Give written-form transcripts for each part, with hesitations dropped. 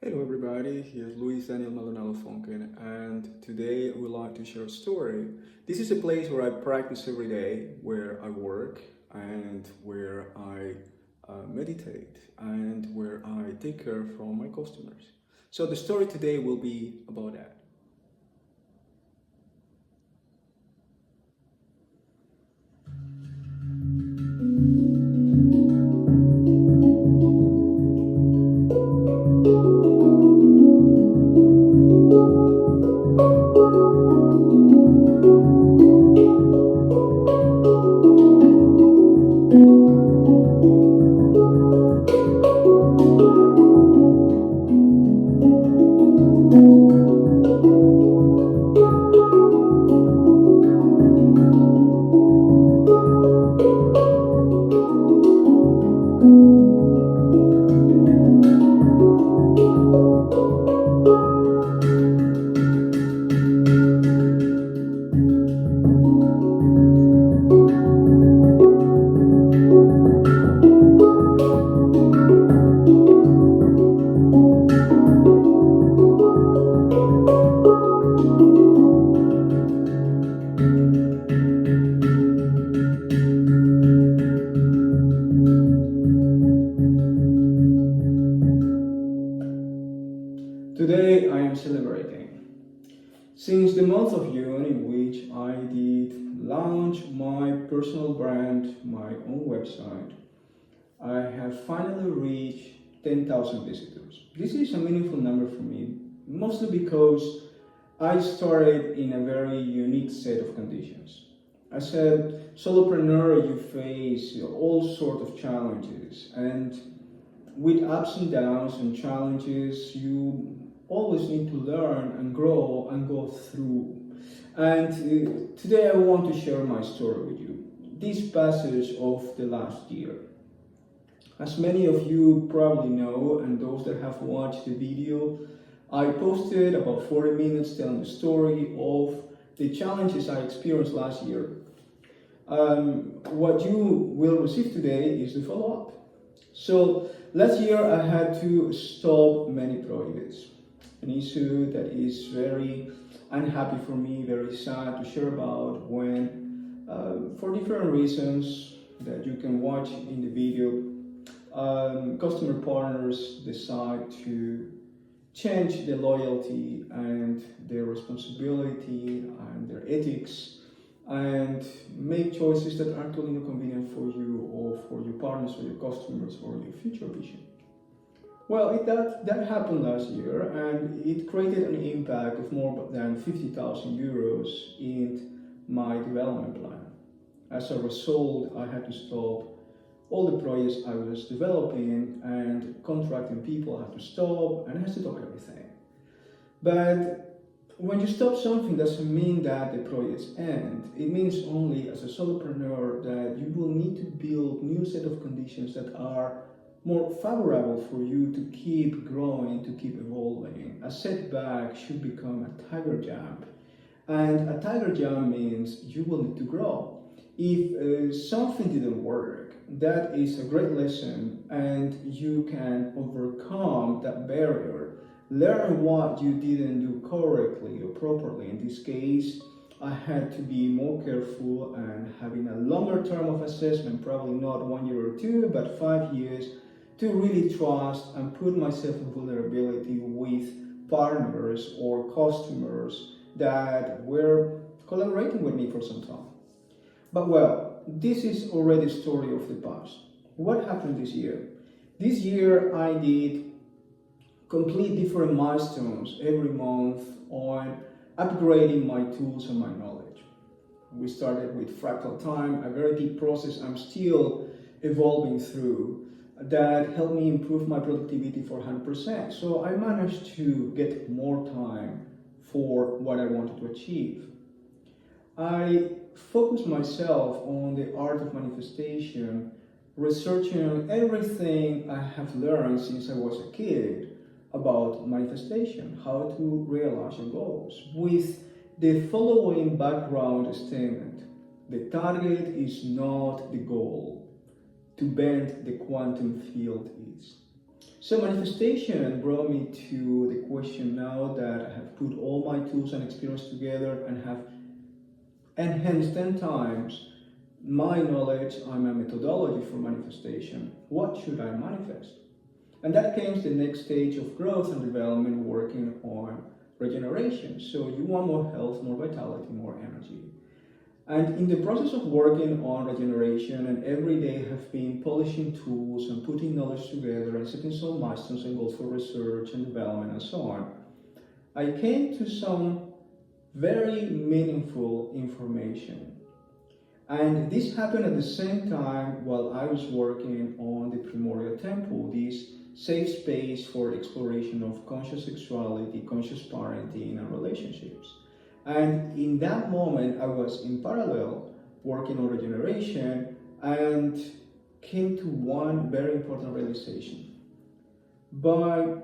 Hello everybody, here's Luis Daniel Maldonado Fonken, and today I would like to share a story. This is a place where I practice every day, where I work and where I meditate and where I take care from my customers. So the story today will be about that. Today I am celebrating. Since the month of June, in which I did launch my personal brand, my own website, I have finally reached 10,000 visitors. This is a meaningful number for me, mostly because I started in a very unique set of conditions. As a solopreneur, you face all sorts of challenges, and with ups and downs and challenges, you always need to learn and grow and go through. And today I want to share my story with you. This passage of the last year. As many of you probably know, and those that have watched the video, I posted about 40 minutes telling the story of the challenges I experienced last year. What you will receive today is the follow-up. So last year I had to stop many projects, an issue that is very unhappy for me, very sad to share about when, for different reasons that you can watch in the video, customer partners decide to change their loyalty and their responsibility and their ethics and make choices that are totally inconvenient for you or for your partners or your customers or your future vision. Well, that happened last year, and it created an impact of more than 50,000 euros in my development plan. As a result, I had to stop all the projects I was developing, and contracting people had to stop, and I had to stop everything. But when you stop something doesn't mean that the projects end. It means only as a solopreneur that you will need to build new set of conditions that are more favorable for you to keep growing, to keep evolving. A setback should become a tiger jump. And a tiger jump means you will need to grow. If something didn't work, that is a great lesson, and you can overcome that barrier. Learn what you didn't do correctly or properly. In this case, I had to be more careful and having a longer term of assessment, probably not 1 year or two, but 5 years, to really trust and put myself in vulnerability with partners or customers that were collaborating with me for some time. But well, this is already a story of the past. What happened this year? This year I did complete different milestones every month on upgrading my tools and my knowledge. We started with Fractal Time, a very deep process I'm still evolving through that helped me improve my productivity for 100%. So I managed to get more time for what I wanted to achieve. I focused myself on the art of manifestation, researching everything I have learned since I was a kid about manifestation, how to realize your goals, with the following background statement: the target is not the goal, to bend the quantum field is. So manifestation brought me to the question now that I have put all my tools and experience together and have enhanced 10 times my knowledge and my methodology for manifestation. What should I manifest? And that came to the next stage of growth and development, working on regeneration. So you want more health, more vitality, more energy. And in the process of working on regeneration and every day have been polishing tools and putting knowledge together and setting some milestones and goals for research and development and so on, I came to some very meaningful information. And this happened at the same time while I was working on the Primordial Temple, this safe space for exploration of conscious sexuality, conscious parenting, and relationships. And in that moment, I was in parallel working on regeneration and came to one very important realization. By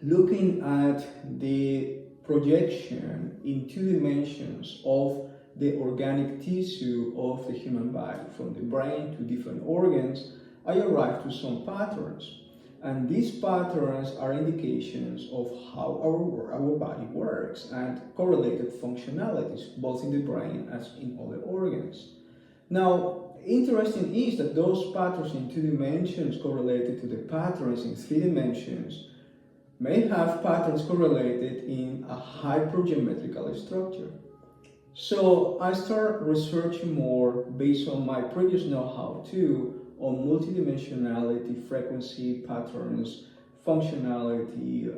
looking at the projection in 2 dimensions of the organic tissue of the human body, from the brain to different organs, I arrived to some patterns. And these patterns are indications of how our body works and correlated functionalities, both in the brain as in other organs. Now, interesting is that those patterns in 2 dimensions correlated to the patterns in 3 dimensions may have patterns correlated in a hypergeometrical structure. So I started researching more based on my previous know-how too, on multidimensionality, frequency, patterns, functionality,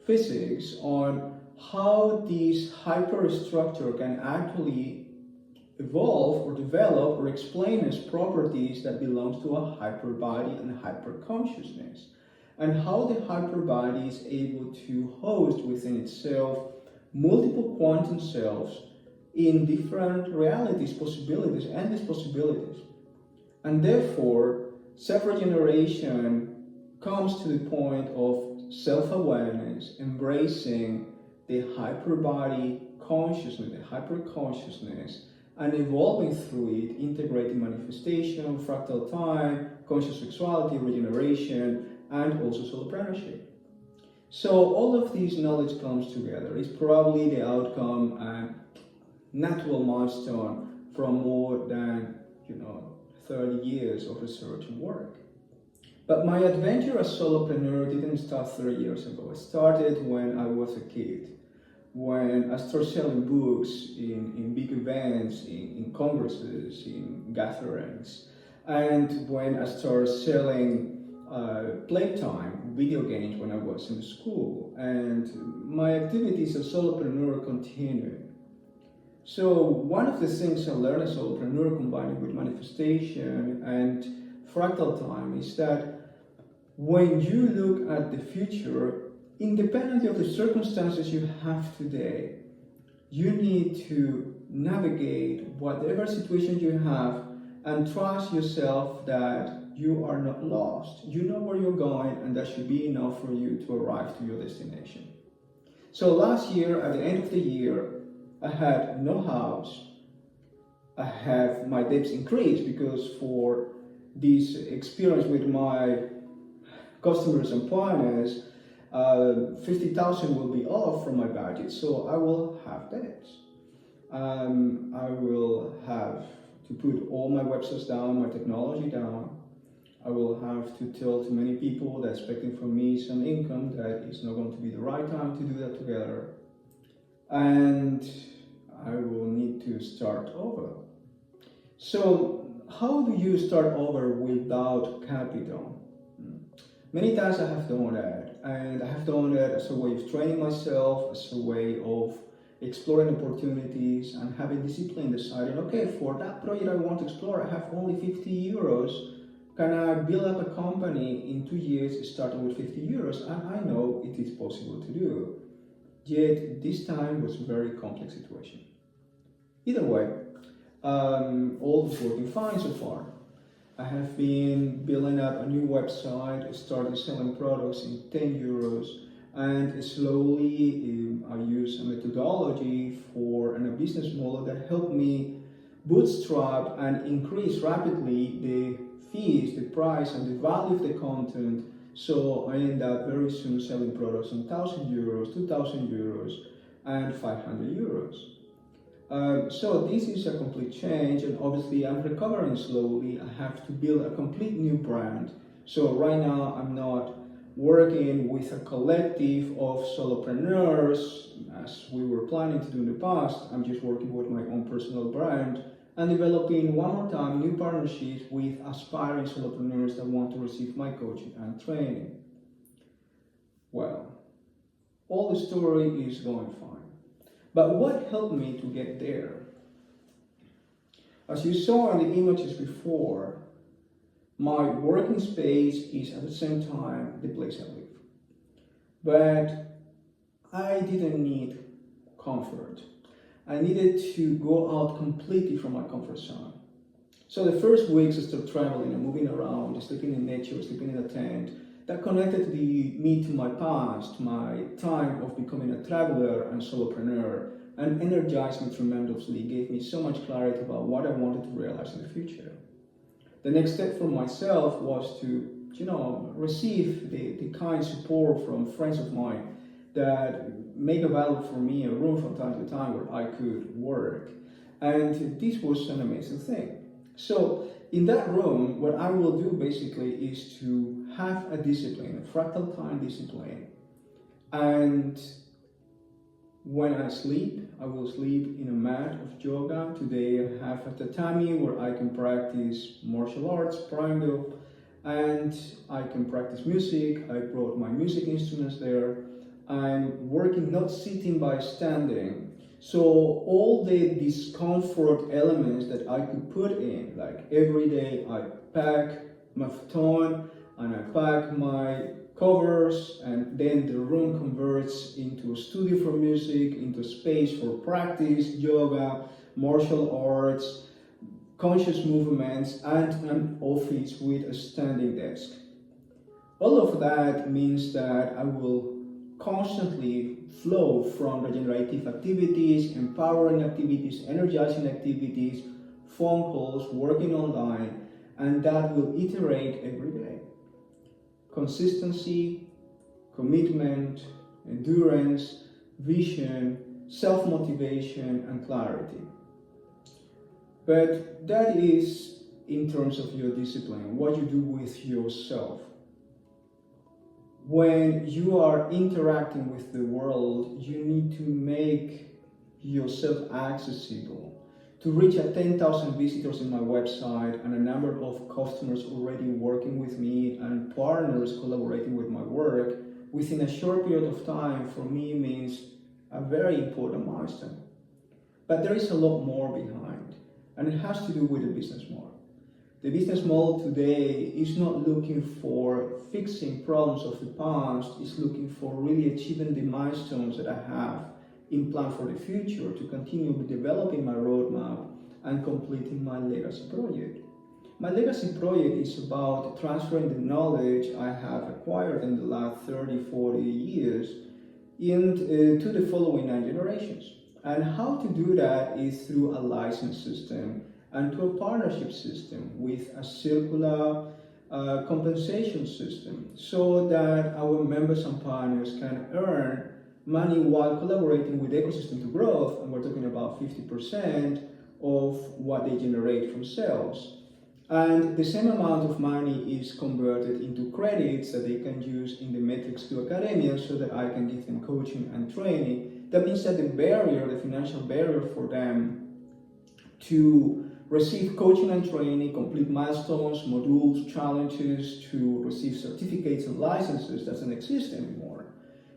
physics, on how this hyperstructure can actually evolve or develop or explain as properties that belongs to a hyperbody and hyperconsciousness, and how the hyperbody is able to host within itself multiple quantum selves in different realities, possibilities, endless possibilities. And therefore, self-regeneration comes to the point of self-awareness, embracing the hyperbody consciousness, the hyperconsciousness, and evolving through it, integrating manifestation, fractal time, conscious sexuality, regeneration, and also solopreneurship. So all of these knowledge comes together. It's probably the outcome and natural milestone from more than 30 years of research and work. But my adventure as solopreneur didn't start 30 years ago. It started when I was a kid, when I started selling books in big events, in congresses, in gatherings, and when I started selling playtime, video games when I was in school, and my activities as solopreneur continued. So one of the things I learned as a solopreneur combined with manifestation and fractal time is that when you look at the future, independently of the circumstances you have today, you need to navigate whatever situation you have and trust yourself that you are not lost. You know where you're going, and that should be enough for you to arrive to your destination. So last year, at the end of the year, I had no house. I have my debts increased because for this experience with my customers and partners, 50,000 will be off from my budget, so I will have debts. I will have to put all my websites down, my technology down. I will have to tell to many people that expecting from me some income that it's not going to be the right time to do that together. And I will need to start over. So how do you start over without capital? Many times I have done that, and I have done that as a way of training myself, as a way of exploring opportunities and having discipline, deciding, okay, for that project I want to explore, I have only 50 euros. Can I build up a company in 2 years starting with 50 euros? And I know it is possible to do. Yet this time was a very complex situation. Either way, all is working fine so far. I have been building up a new website, started selling products in 10 euros, and slowly I use a methodology and a business model that helped me bootstrap and increase rapidly the fees, the price, and the value of the content So I end up very soon selling products on 1,000 euros, 2,000 euros, and 500 euros. So this is a complete change, and obviously I'm recovering slowly. I have to build a complete new brand. So right now I'm not working with a collective of solopreneurs as we were planning to do in the past. I'm just working with my own personal brand and developing one more time new partnerships with aspiring solopreneurs that want to receive my coaching and training. Well, all the story is going fine. But what helped me to get there? As you saw in the images before, my working space is at the same time the place I live. But I didn't need comfort. I needed to go out completely from my comfort zone. So the first weeks I started traveling and moving around, sleeping in nature, sleeping in a tent. That connected me to my past, my time of becoming a traveler and solopreneur, and energized me tremendously, gave me so much clarity about what I wanted to realize in the future. The next step for myself was to, receive the kind support from friends of mine that make available for me a room from time to time where I could work. And this was an amazing thing. So in that room, what I will do basically is to have a discipline, a fractal time discipline. And when I sleep, I will sleep in a mat of yoga. Today I have a tatami where I can practice martial arts, Prangdo, and I can practice music. I brought my music instruments there. I'm working not sitting by standing. So all the discomfort elements that I could put in, like every day I pack my futon and I pack my covers, and then the room converts into a studio for music, into a space for practice, yoga, martial arts, conscious movements, and an office with a standing desk. All of that means that I will constantly flow from regenerative activities, empowering activities, energizing activities, phone calls, working online, and that will iterate every day. Consistency, commitment, endurance, vision, self-motivation, and clarity. But that is in terms of your discipline, what you do with yourself. When you are interacting with the world, you need to make yourself accessible. To reach 10,000 visitors in my website and a number of customers already working with me and partners collaborating with my work within a short period of time, for me means a very important milestone. But there is a lot more behind, and it has to do with the business model. The business model today is not looking for fixing problems of the past, it's looking for really achieving the milestones that I have in plan for the future to continue developing my roadmap and completing my legacy project. My legacy project is about transferring the knowledge I have acquired in the last 30, 40 years to the following 9 generations. And how to do that is through a license system and to a partnership system with a circular compensation system so that our members and partners can earn money while collaborating with the ecosystem to growth, and we're talking about 50% of what they generate from sales. And the same amount of money is converted into credits that they can use in the Metrics 2 Academia so that I can give them coaching and training. That means that the financial barrier for them to receive coaching and training, complete milestones, modules, challenges, to receive certificates and licenses doesn't exist anymore.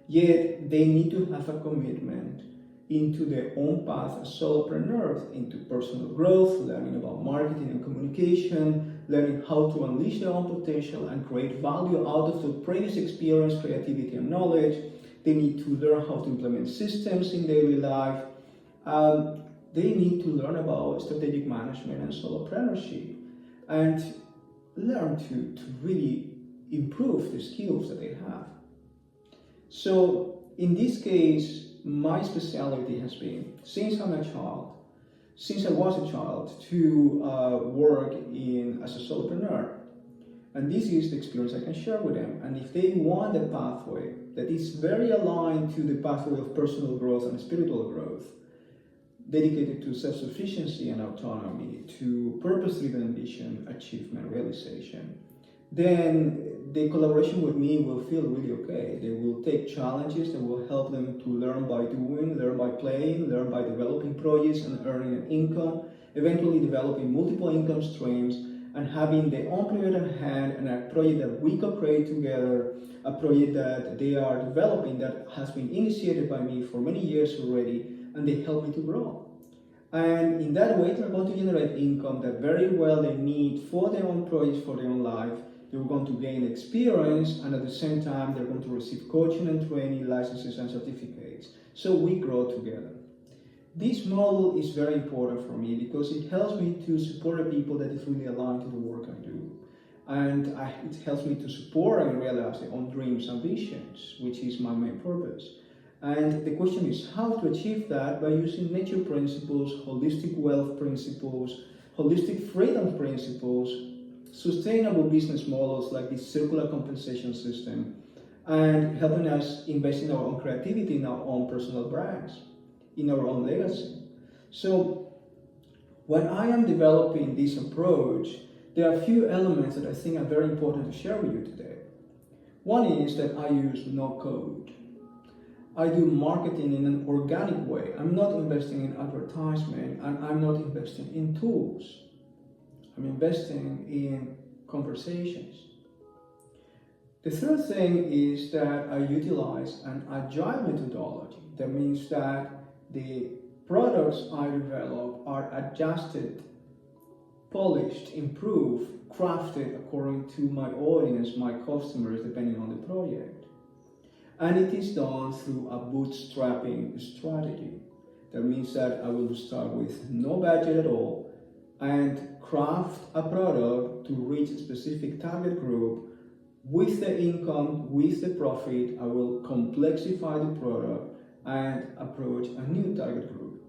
Yet they need to have a commitment into their own path as solopreneurs, into personal growth, learning about marketing and communication, learning how to unleash their own potential and create value out of the previous experience, creativity, and knowledge. They need to learn how to implement systems in daily life. They need to learn about strategic management and solopreneurship and learn to really improve the skills that they have. So in this case, my specialty has been, since I was a child, to work as a solopreneur. And this is the experience I can share with them. And if they want a pathway that is very aligned to the pathway of personal growth and spiritual growth, dedicated to self-sufficiency and autonomy, to purpose-driven ambition, achievement, realization, then the collaboration with me will feel really okay. They will take challenges that will help them to learn by doing, learn by playing, learn by developing projects and earning an income, eventually developing multiple income streams, and having their own project at hand and a project that we co-create together, a project that they are developing that has been initiated by me for many years already, and they help me to grow. And in that way, they're going to generate income that very well they need for their own projects, for their own life. They're going to gain experience, and at the same time, they're going to receive coaching and training, licenses and certificates. So we grow together. This model is very important for me because it helps me to support the people that is really aligned to the work I do. And it helps me to support and realize their own dreams and visions, which is my main purpose. And the question is how to achieve that by using nature principles, holistic wealth principles, holistic freedom principles, sustainable business models like the circular compensation system, and helping us invest in our own creativity, in our own personal brands, in our own legacy. So when I am developing this approach, there are a few elements that I think are very important to share with you today. One is that I use no code. I do marketing in an organic way. I'm not investing in advertisement, and I'm not investing in tools. I'm investing in conversations. The third thing is that I utilize an agile methodology. That means that the products I develop are adjusted, polished, improved, crafted according to my audience, my customers, depending on the project. And it is done through a bootstrapping strategy. That means that I will start with no budget at all and craft a product to reach a specific target group. With the income, with the profit, I will complexify the product and approach a new target group.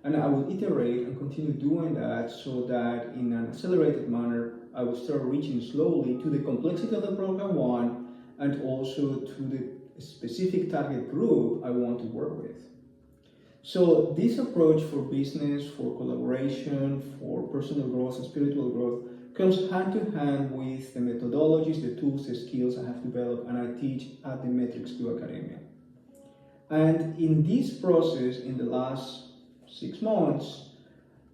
And I will iterate and continue doing that so that in an accelerated manner, I will start reaching slowly to the complexity of the product I want and also to the specific target group I want to work with. So this approach for business, for collaboration, for personal growth and spiritual growth comes hand to hand with the methodologies, the tools, the skills I have developed and I teach at the Metrics 2 Academia. And in this process, in the last 6 months,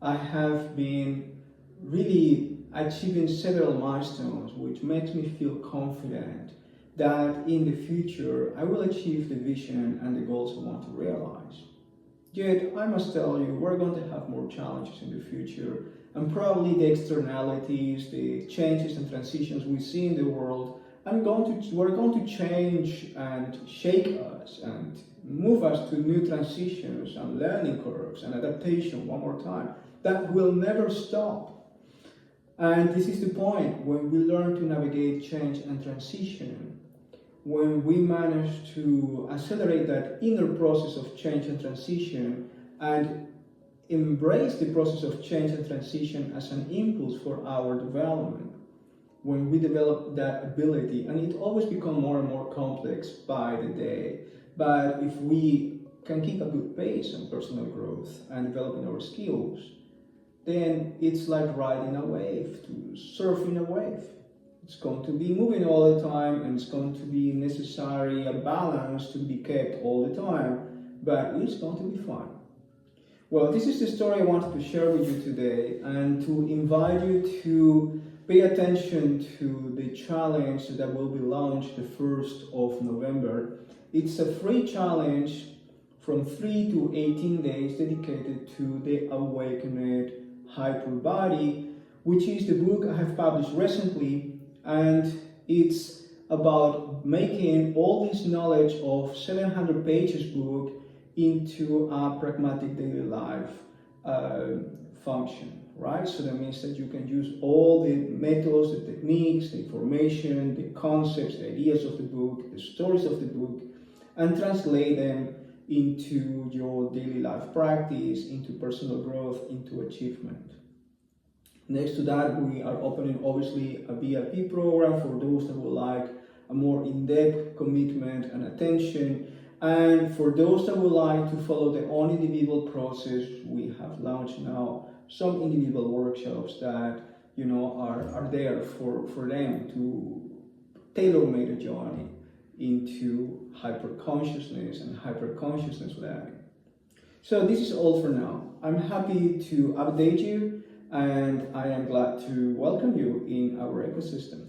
I have been really achieving several milestones, which makes me feel confident that in the future I will achieve the vision and the goals I want to realize. Yet, I must tell you, we're going to have more challenges in the future, and probably the externalities, the changes and transitions we see in the world, we're going to change and shake us and move us to new transitions and learning curves and adaptation one more time. That will never stop. And this is the point, when we learn to navigate change and transition, when we manage to accelerate that inner process of change and transition and embrace the process of change and transition as an impulse for our development, when we develop that ability, and it always becomes more and more complex by the day, but if we can keep a good pace on personal growth and developing our skills, then it's like riding a wave, to surfing a wave. It's going to be moving all the time, and it's going to be necessary a balance to be kept all the time, but it's going to be fun. Well, this is the story I wanted to share with you today, and to invite you to pay attention to the challenge that will be launched the 1st of November. It's a free challenge from 3 to 18 days dedicated to the Awakened Hyper Body, which is the book I have published recently. And it's about making all this knowledge of 700 pages book into a pragmatic daily life function, right? So that means that you can use all the methods, the techniques, the information, the concepts, the ideas of the book, the stories of the book, and translate them into your daily life practice, into personal growth, into achievement. Next to that, we are opening obviously a VIP program for those that would like a more in-depth commitment and attention. And for those that would like to follow their own individual process, we have launched now some individual workshops that are there for them to tailor-made a journey into hyper-consciousness and hyper-consciousness learning. So this is all for now. I'm happy to update you, and I am glad to welcome you in our ecosystem.